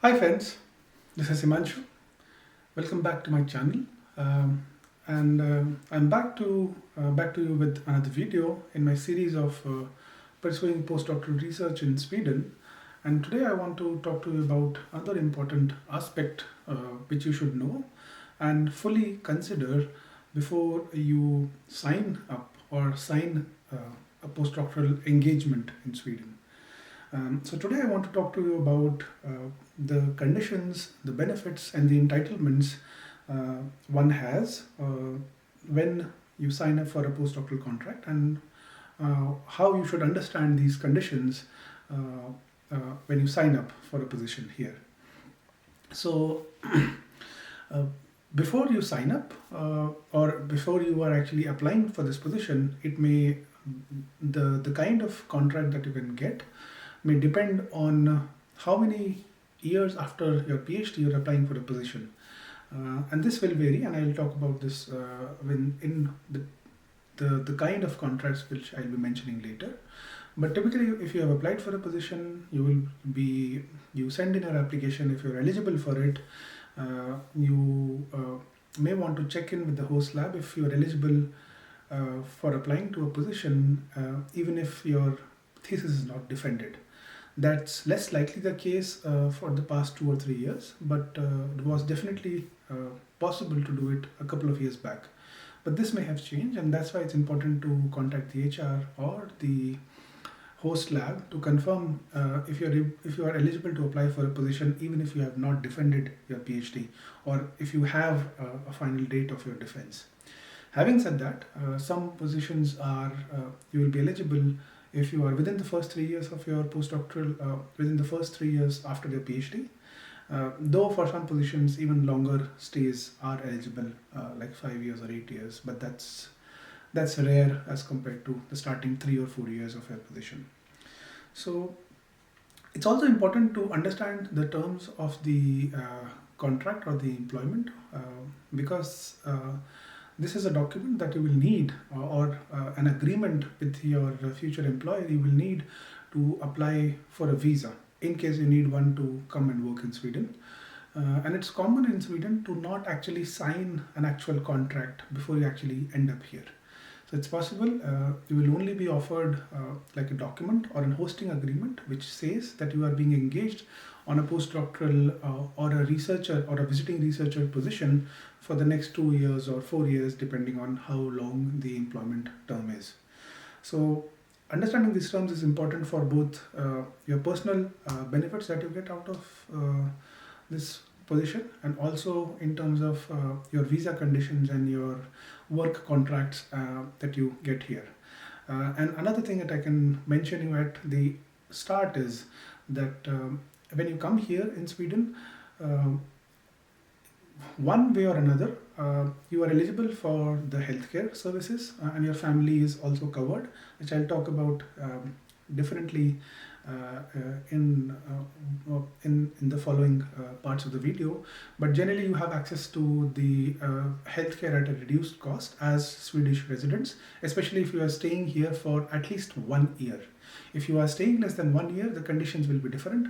Hi friends, this is Himanshu. Welcome back to my channel, and I'm back to you with another video in my series of pursuing postdoctoral research in Sweden. And today I want to talk to you about another important aspect which you should know and fully consider before you sign up or sign a postdoctoral engagement in Sweden. So today I want to talk to you about the conditions, the benefits, and the entitlements one has when you sign up for a postdoctoral contract, and how you should understand these conditions when you sign up for a position here. So uh, before you sign up or before you are actually applying for this position, the kind of contract that you can get may depend on how many years after your PhD you're applying for a position. And this will vary, and I'll talk about this when in the kind of contracts which I'll be mentioning later. But typically, if you have applied for a position, you send in your application. If you're eligible for it, you may want to check in with the host lab if you're eligible for applying to a position, even if your thesis is not defended. That's less likely the case for the past 2 or 3 years, but it was definitely possible to do it a couple of years back. But this may have changed, and that's why it's important to contact the HR or the host lab to confirm if you are eligible to apply for a position, even if you have not defended your PhD or if you have a final date of your defense. Having said that, some positions are you will be eligible if you are within the first 3 years of your postdoctoral, within the first 3 years after your PhD. Though for some positions, even longer stays are eligible, like 5 years or 8 years, but that's rare as compared to the starting 3 or 4 years of your position. So it's also important to understand the terms of the contract or the employment, because this is a document that you will need, or an agreement with your future employer you will need to apply for a visa in case you need one to come and work in Sweden. And it's common in Sweden to not actually sign an actual contract before you actually end up here. So it's possible you will only be offered like a document or a hosting agreement which says that you are being engaged on a postdoctoral or a researcher or a visiting researcher position for the next 2 years or 4 years, depending on how long the employment term is. So understanding these terms is important for both your personal benefits that you get out of this position, and also in terms of your visa conditions and your work contracts that you get here. And another thing that I can mention you at the start is that when you come here in Sweden, one way or another, you are eligible for the healthcare services, and your family is also covered, which I'll talk about differently in the following parts of the video. But generally, you have access to the healthcare at a reduced cost as Swedish residents, especially if you are staying here for at least 1 year. If you are staying less than 1 year, the conditions will be different.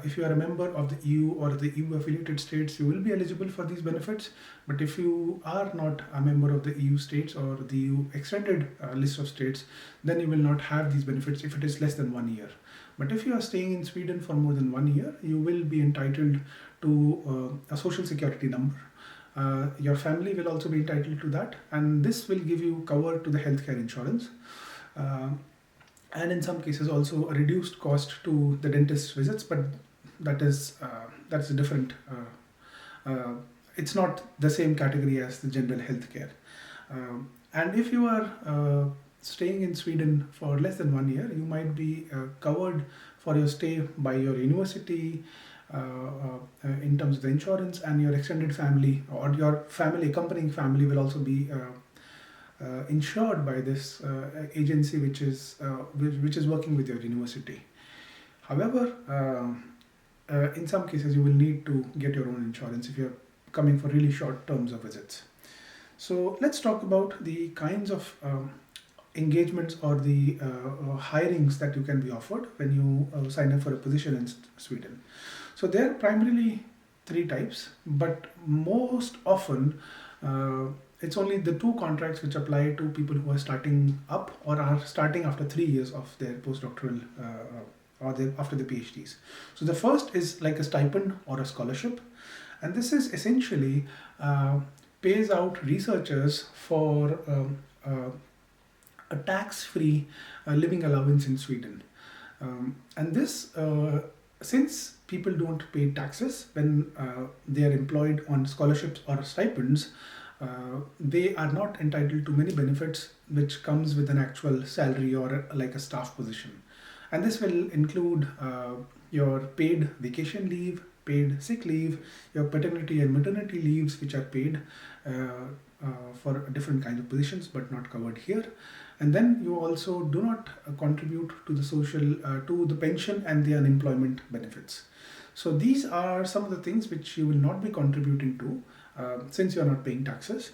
If you are a member of the EU or the EU affiliated states, you will be eligible for these benefits. But if you are not a member of the EU states or the EU extended list of states, then you will not have these benefits if it is less than 1 year. But if you are staying in Sweden for more than 1 year, you will be entitled to a social security number. Your family will also be entitled to that, and this will give you cover to the healthcare insurance. And in some cases also a reduced cost to the dentist visits, but that's a different. It's not the same category as the general healthcare. And if you are staying in Sweden for less than 1 year, you might be covered for your stay by your university in terms of the insurance, and your extended family or your family accompanying family will also be insured by this agency which is working with your university. However, in some cases you will need to get your own insurance if you're coming for really short terms of visits. So let's talk about the kinds of engagements or the hirings that you can be offered when you sign up for a position in Sweden. So there are primarily three types, but most often it's only the two contracts which apply to people who are starting up or are starting after 3 years of their postdoctoral after the PhDs. So the first is like a stipend or a scholarship, and this is essentially pays out researchers for a tax-free living allowance in Sweden. And this, since people don't pay taxes when they are employed on scholarships or stipends, they are not entitled to many benefits which comes with an actual salary or like a staff position. And this will include your paid vacation leave, paid sick leave, your paternity and maternity leaves which are paid for different kinds of positions but not covered here. And then you also do not contribute to the to the pension and the unemployment benefits. So these are some of the things which you will not be contributing to since you are not paying taxes.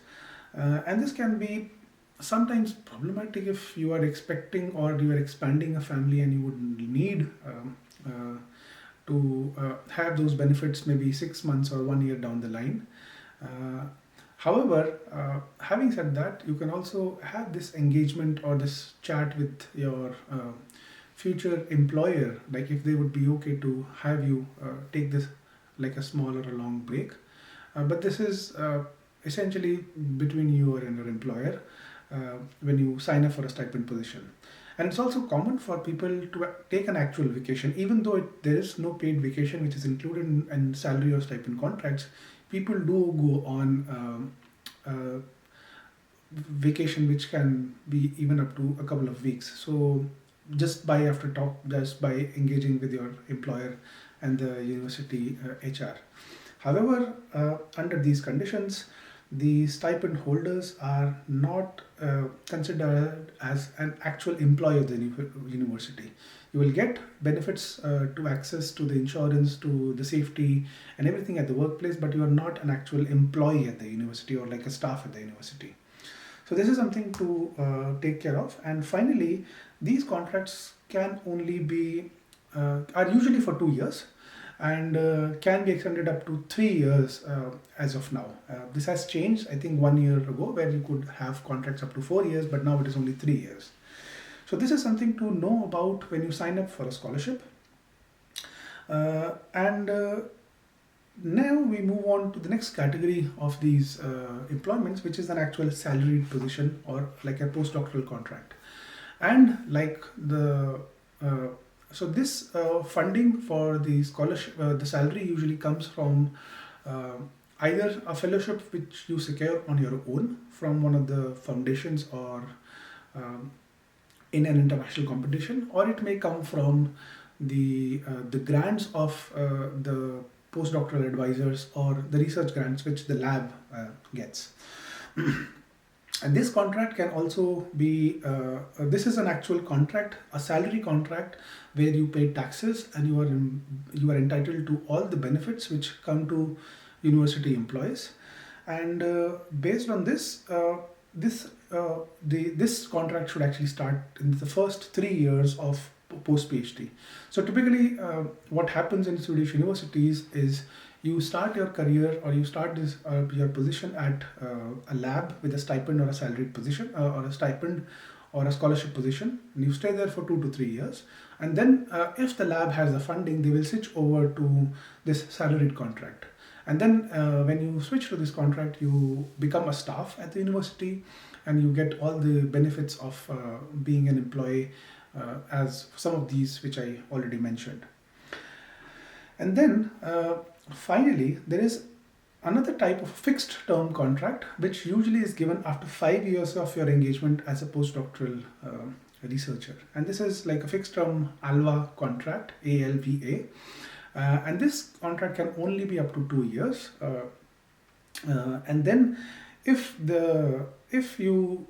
And this can be sometimes problematic if you are expecting or you are expanding a family and you would need to have those benefits maybe 6 months or 1 year down the line. However, having said that, you can also have this engagement or this chat with your future employer, like if they would be okay to have you take this like a small or a long break. But this is essentially between you and your employer when you sign up for a stipend position. And it's also common for people to take an actual vacation, even though there is no paid vacation which is included in salary or stipend contracts. People do go on vacation which can be even up to a couple of weeks. So just by engaging with your employer and the university HR. However, under these conditions, the stipend holders are not considered as an actual employee of the university. You will get benefits to access to the insurance, to the safety and everything at the workplace, but you are not an actual employee at the university or like a staff at the university. So this is something to take care of. And finally, these contracts can only be, are usually for 2 years and can be extended up to 3 years as of now. This has changed, I think 1 year ago, where you could have contracts up to 4 years, but now it is only 3 years. So this is something to know about when you sign up for a scholarship. Now we move on to the next category of these employments, which is an actual salaried position or like a postdoctoral contract. And like so this funding for the scholarship, the salary usually comes from either a fellowship which you secure on your own from one of the foundations or in an international competition, or it may come from the grants of the postdoctoral advisors or the research grants which the lab gets. And this contract can also be, this is an actual contract, a salary contract where you pay taxes and you are entitled to all the benefits which come to university employees. And based on this, this contract should actually start in the first 3 years of post-PhD. So typically what happens in Swedish universities is you start your career or you start this your position at a lab with a stipend or a salaried position or a stipend or a scholarship position, and you stay there for 2 to 3 years. And then if the lab has the funding, they will switch over to this salaried contract. And then when you switch to this contract, you become a staff at the university and you get all the benefits of being an employee as some of these which I already mentioned. And then finally, there is another type of fixed term contract which usually is given after 5 years of your engagement as a postdoctoral researcher. And this is like a fixed term ALVA contract, ALVA. And this contract can only be up to 2 years. And then if you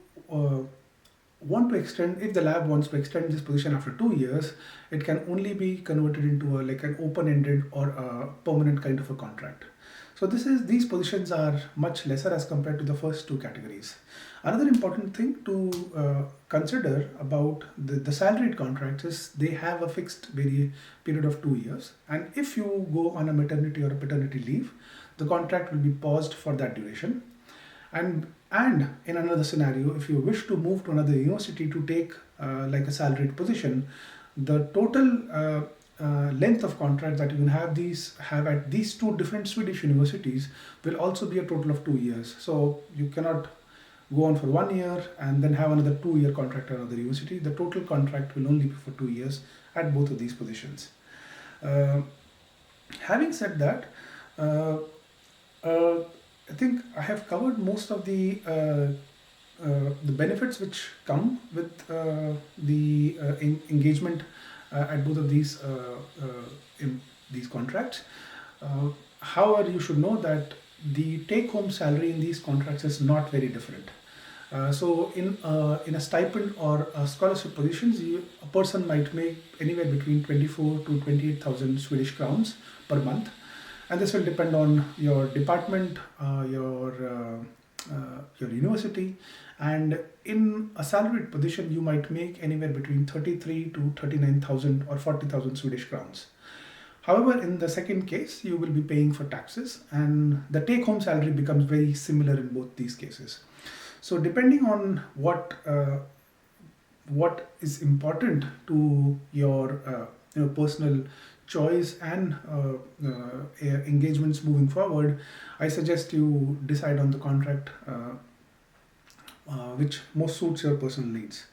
want to extend, if the lab wants to extend this position after 2 years, it can only be converted into like an open-ended or a permanent kind of a contract. So these positions are much lesser as compared to the first two categories. Another important thing to consider about the salaried contracts is they have a fixed period of 2 years, and if you go on a maternity or a paternity leave, the contract will be paused for that duration. And in another scenario, if you wish to move to another university to take like a salaried position, the total length of contract that you can have at these two different Swedish universities will also be a total of 2 years. So you cannot go on for 1 year and then have another 2 year contract at another university. The total contract will only be for 2 years at both of these positions. Having said that, I think I have covered most of the benefits which come with the engagement at both of these contracts. However, you should know that the take-home salary in these contracts is not very different. So in a stipend or a scholarship positions, a person might make anywhere between 24 to 28,000 Swedish crowns per month, and this will depend on your department, your university, and in a salaried position you might make anywhere between 33 to 39,000 or 40,000 Swedish crowns. However, in the second case, you will be paying for taxes, and the take-home salary becomes very similar in both these cases. So depending on what is important to your personal choice and engagements moving forward, I suggest you decide on the contract which most suits your personal needs.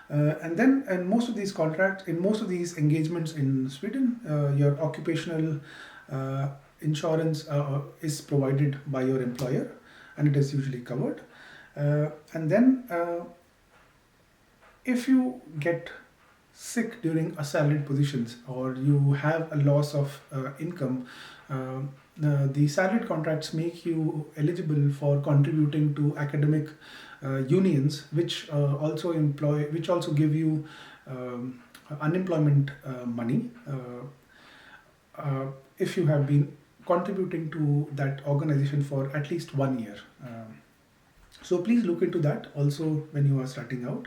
And then in most of these contracts, in most of these engagements in Sweden, your occupational insurance is provided by your employer, and it is usually covered. And then if you get sick during a salaried positions or you have a loss of income, the salaried contracts make you eligible for contributing to academic unions, which also give you unemployment money if you have been contributing to that organization for at least 1 year. So please look into that also when you are starting out.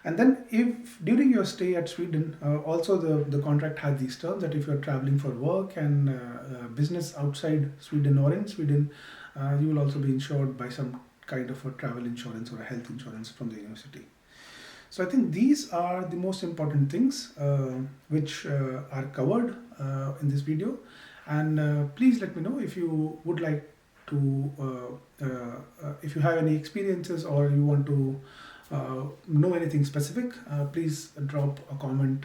And then if during your stay at Sweden, also the contract has these terms that if you're traveling for work and business outside Sweden or in Sweden, you will also be insured by some kind of a travel insurance or a health insurance from the university. So I think these are the most important things which are covered in this video. And please let me know if you would like to, if you have any experiences or you want to know anything specific, please drop a comment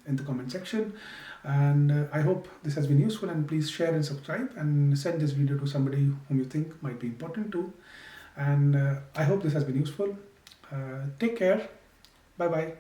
in the comment section. And I hope this has been useful, and please share and subscribe and send this video to somebody whom you think might be important to. And I hope this has been useful. Take care. Bye bye.